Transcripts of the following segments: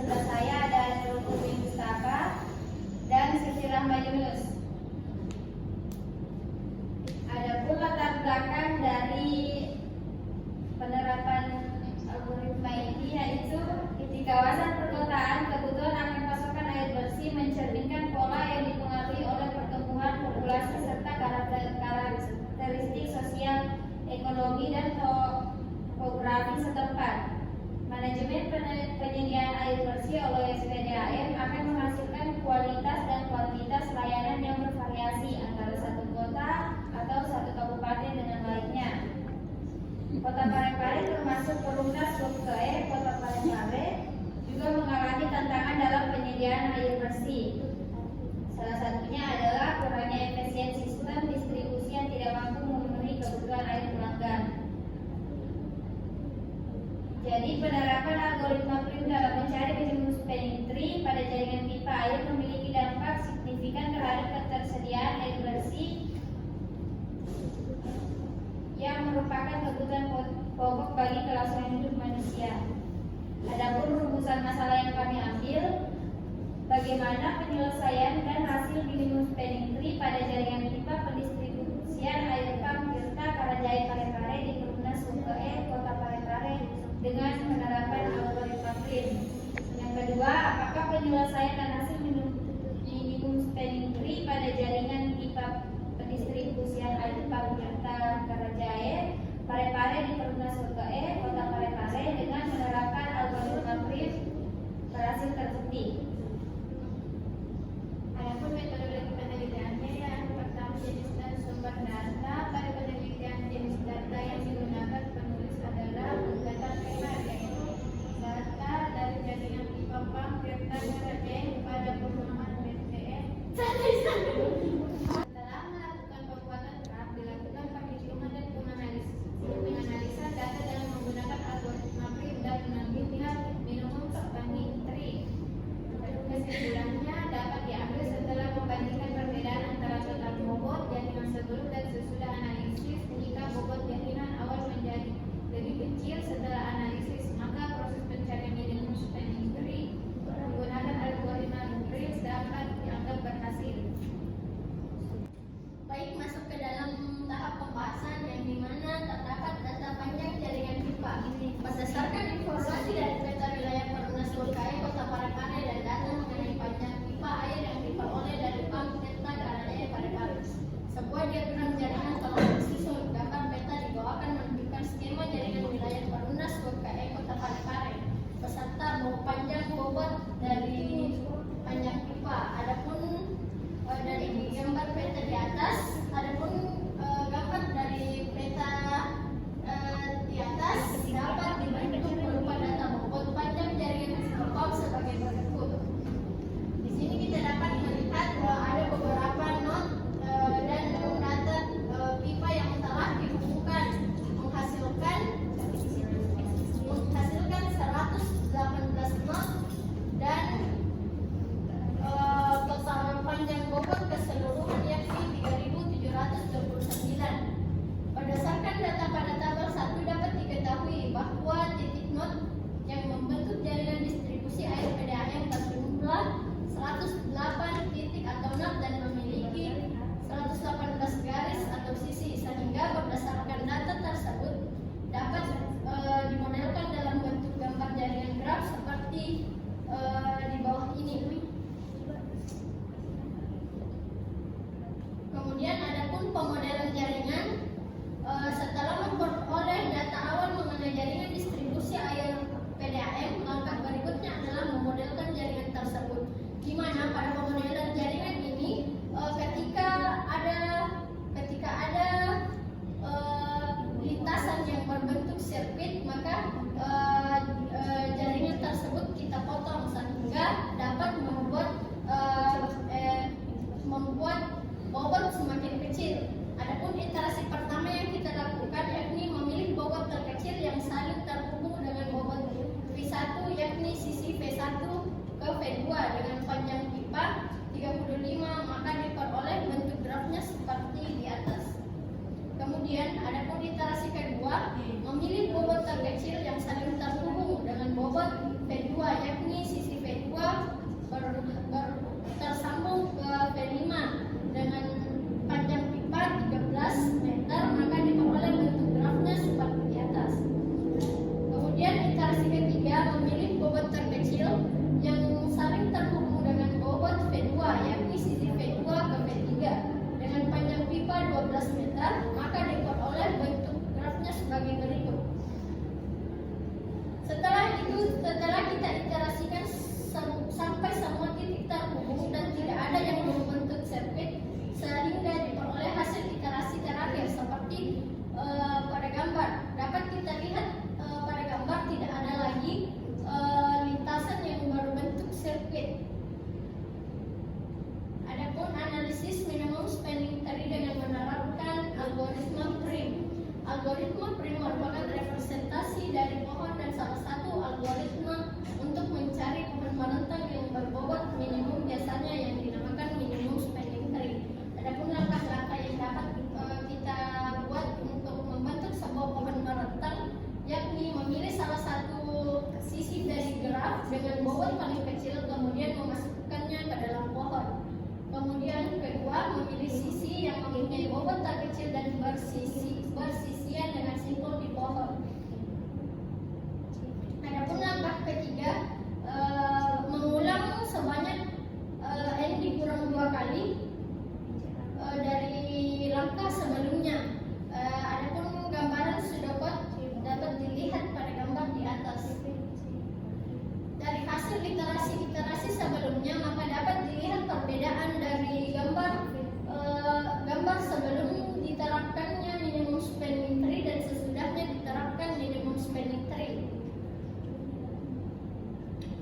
sebelah saya ada Nurul Mustafa dan Siti Rahma Yunus. Adapun latar belakang dari penerapan algoritma ini yaitu di kawasan perkotaan kebutuhan akan pasokan air bersih mencerminkan pola yang dipengaruhi oleh pertumbuhan populasi serta karakteristik sosial, ekonomi dan topografi setempat. Manajemen penyediaan air bersih oleh SPDAM akan menghasilkan kualitas dan kuantitas layanan yang bervariasi antara satu kota atau satu kabupaten dengan lainnya. Kota Parepare termasuk Perumnas Survei Kota Parepare juga mengalami tantangan dalam penyediaan air bersih. Salah satunya adalah kurangnya efisiensi sistem distribusi yang tidak mampu memenuhi kebutuhan air pelanggan. Jadi penerapan algoritma PRIM dalam mencari minimum spending tree pada jaringan pipa air memiliki dampak signifikan terhadap ketersediaan air bersih yang merupakan kebutuhan pokok bagi kelangsungan hidup manusia. Adapun rumusan masalah yang kami ambil, bagaimana penyelesaian dan hasil minimum spending tree pada jaringan pipa pendistribusian air pam Tirta Karajaya Parepare di Perumnas Survei Kota Parepare dengan penerapan algoritma PRIM. Yang kedua, apakah penyelesaian dan hasil minimum spending tree pada jaringan pipa pendistribusian air pam Tirta Karajaya Parepare di Perumnas Survei Kota Parepare dengan menerapkan algoritma PRIM berhasil terbukti. Adapun metodologi penelitiannya yang pertama jenis dan sumber data. Pada penelitian jenis data yang digunakan penulis adalah data primer, yaitu data dari jaringan pipa pam Tirta Karajaya pada perumahan BTN. Setelah melakukan pembuatan draft, dilakukan penghitungan dan menganalisa data dengan menggunakan algoritma PRIM dan mengambil pihak minimum spending tree. Kesimpulannya dapat diambil setelah membandingkan perbedaan antara total bobot jaringan sebelum dan sesudah analisis. Jika bobot jaringan awal menjadi lebih kecil setelah analisis, maka proses pencarian minimum spending tree menggunakan algoritma PRIM dapat dianggap berhasil. Baik, masuk ke dalam tahap pembahasan yang dimana terdapat data panjang jaringan pipa. Berdasarkan informasi dari peta wilayah Perumnas Survei Kota Parepare dan data mengenai panjang pipa air yang diperoleh dari pam Tirta Karajaya Parepare, sebuah diagram jaringan telah disusun. Gambar peta di bawah akan menunjukkan skema jaringan wilayah Perumnas Survei Kota Parepare beserta panjang bobot dari panjang pipa. Adapun dari gambar peta di atas, adapun gambar dari peta di atas dapat dibentuk berupa data bobot panjang jaringan pipa sebagai berikut. Di sini kita dapat melihat ada beberapa not dan data pipa yang telah dihubungkan menghasilkan 118 not dan total panjang bobot keseluruhan yakni 3.729. Berdasarkan data pada tabel 1 dapat diketahui bahwa titik not yang membentuk jaringan distribusi air PDAM berjumlah 108 titik atau not dan memiliki 118 garis atau sisi, sehingga berdasarkan data tersebut dapat dimodelkan dalam bentuk gambar jaringan graf seperti di bawah ini. Kemudian adapun pemodelan jaringan, setelah memperoleh data awal mengenai jaringan distribusi air PDAM, langkah berikutnya adalah memodelkan jaringan tersebut. Di mana pada pemodelan jaringan ini, ketika ada lintasan yang berbentuk sirkuit, maka jaringan tersebut kita potong sehingga dapat membuat bobot semakin kecil. Adapun iterasi pertama yang kita lakukan yakni memilih bobot terkecil yang saling terhubung dengan bobot V1 yakni sisi V1 ke V2 dengan panjang pipa 35, maka diperoleh bentuk grafnya seperti di atas. Kemudian adapun iterasi kedua memilih bobot terkecil yang saling terhubung dengan bobot V2 yakni sisi bersisian dengan simpul di pohon. Adapun langkah ketiga, mengulang sebanyak n dikurang 2 kali dari langkah sebelumnya. Adapun gambaran pseudocode dapat dilihat pada gambar di atas. Dari hasil iterasi sebelumnya, maka dapat dilihat perbedaan dari gambar sebelum diterapkannya minimum spanning tree dan sesudahnya diterapkan minimum spanning tree.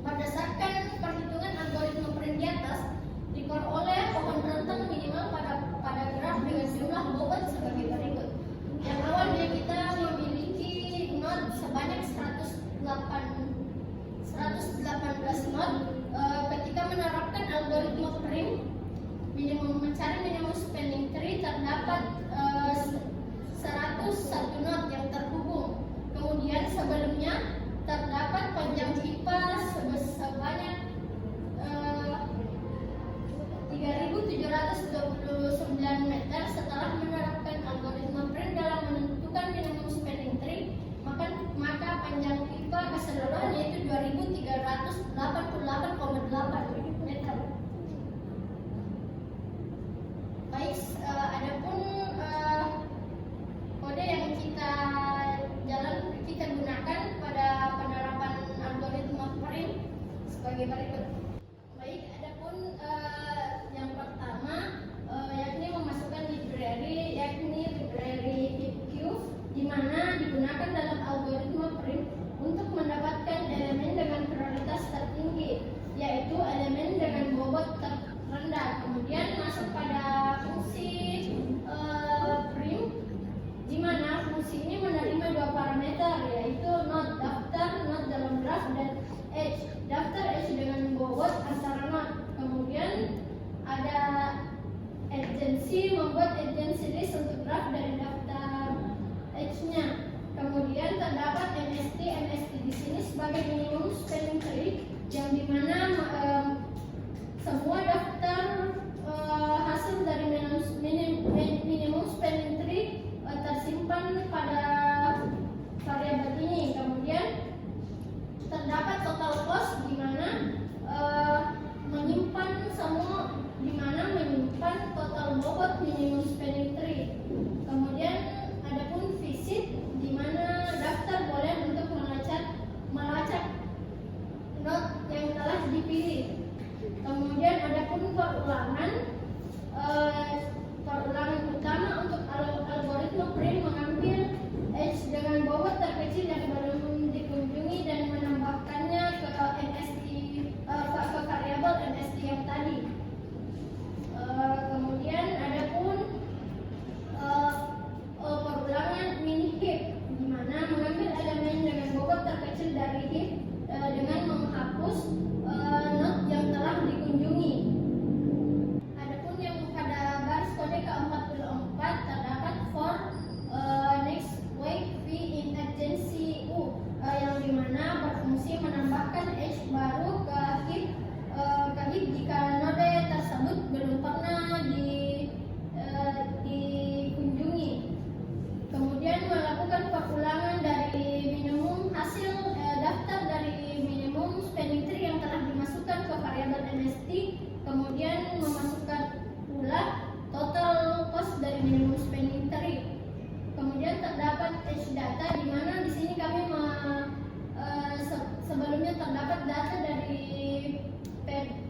Berdasarkan perhitungan algoritma print di atas, diperoleh pohon rentang minimal pada graf dengan jumlah bobot sebagai berikut. Yang awalnya kita memiliki node sebanyak 118 node. Ketika menerapkan algoritma print mencari minimum spanning tree, terdapat 101 node yang terhubung. Kemudian sebelumnya terdapat panjang pipa sebanyak 3.729 meter. Setelah menerapkan algoritma print dalam menentukan minimum spanning tree, maka panjang pipa keseluruhan yaitu 2.388,8 meter. Baik, adapun kode yang kita gunakan pada penerapan algoritma print sebagai berikut. Baik, adapun yang pertama yakni memasukkan library, HipQ, di mana digunakan dalam algoritma print untuk mendapatkan elemen dengan prioritas tertinggi, yaitu elemen dengan bobot terendah. Kemudian masuk pada fungsi print, di mana fungsi ini menerima 2 parameter, yaitu node daftar, node dalam graf, dan edge. Daftar edge dengan bobot antara node. Kemudian ada agency, membuat agency list untuk graf dari daftar edge-nya. Kemudian terdapat MST di sini sebagai minimum spanning tree, yang dimana semua daftar hasil dari minimum spanning tree tersimpan pada variabel ini. Kemudian terdapat total cost, di mana menyimpan total bobot minimum spanning tree. Kemudian adapun visit, di mana daftar boleh untuk melacak node yang telah dipilih. Kemudian adapun perulangan utama untuk algoritma print mengambil edge dengan bobot terkecil yang belum dikunjungi dan menambahkannya ke variabel MST yang tadi. Kemudian adapun perulangan mini heap, di mana mengambil elemen dengan bobot terkecil dari heap dengan menghapus node yang telah dikunjungi. Adapun yang pada baris kode ke-44 terdapat for next wake v in agency U, yang dimana berfungsi menambahkan edge baru ke heap jika node tersebut belum pernah dikunjungi. Kemudian melakukan perulangan dari minimum hasil daftar dari minimum spanning tree yang telah dimasukkan ke variabel MST. Kemudian memasukkan pula total cost dari minimum spanning tree. Kemudian terdapat edge data, di mana di sini kami sebelumnya terdapat data dari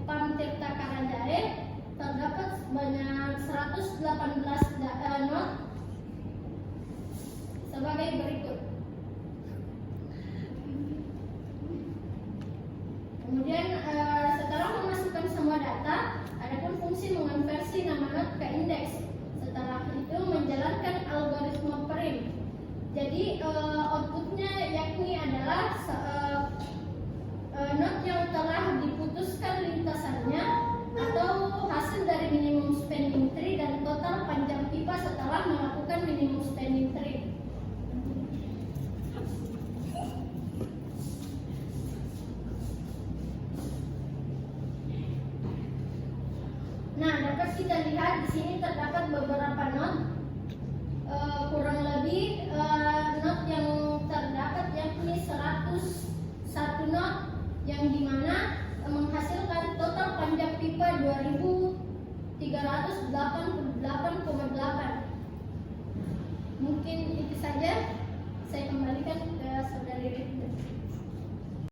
PAM Tirta Karajaya, terdapat sebanyak 118 node sebagai berikut. Kemudian setelah memasukkan semua data, adapun fungsi mengonversi nama node ke indeks. Setelah itu menjalankan algoritma print. Jadi outputnya yakni adalah node yang telah diputuskan lintasannya atau hasil dari minimum spanning tree dan total panjang pipa setelah melakukan minimum spanning tree. Nah, dapat kita lihat di sini terdapat beberapa node kurang lebih not yang terdapat yakni 100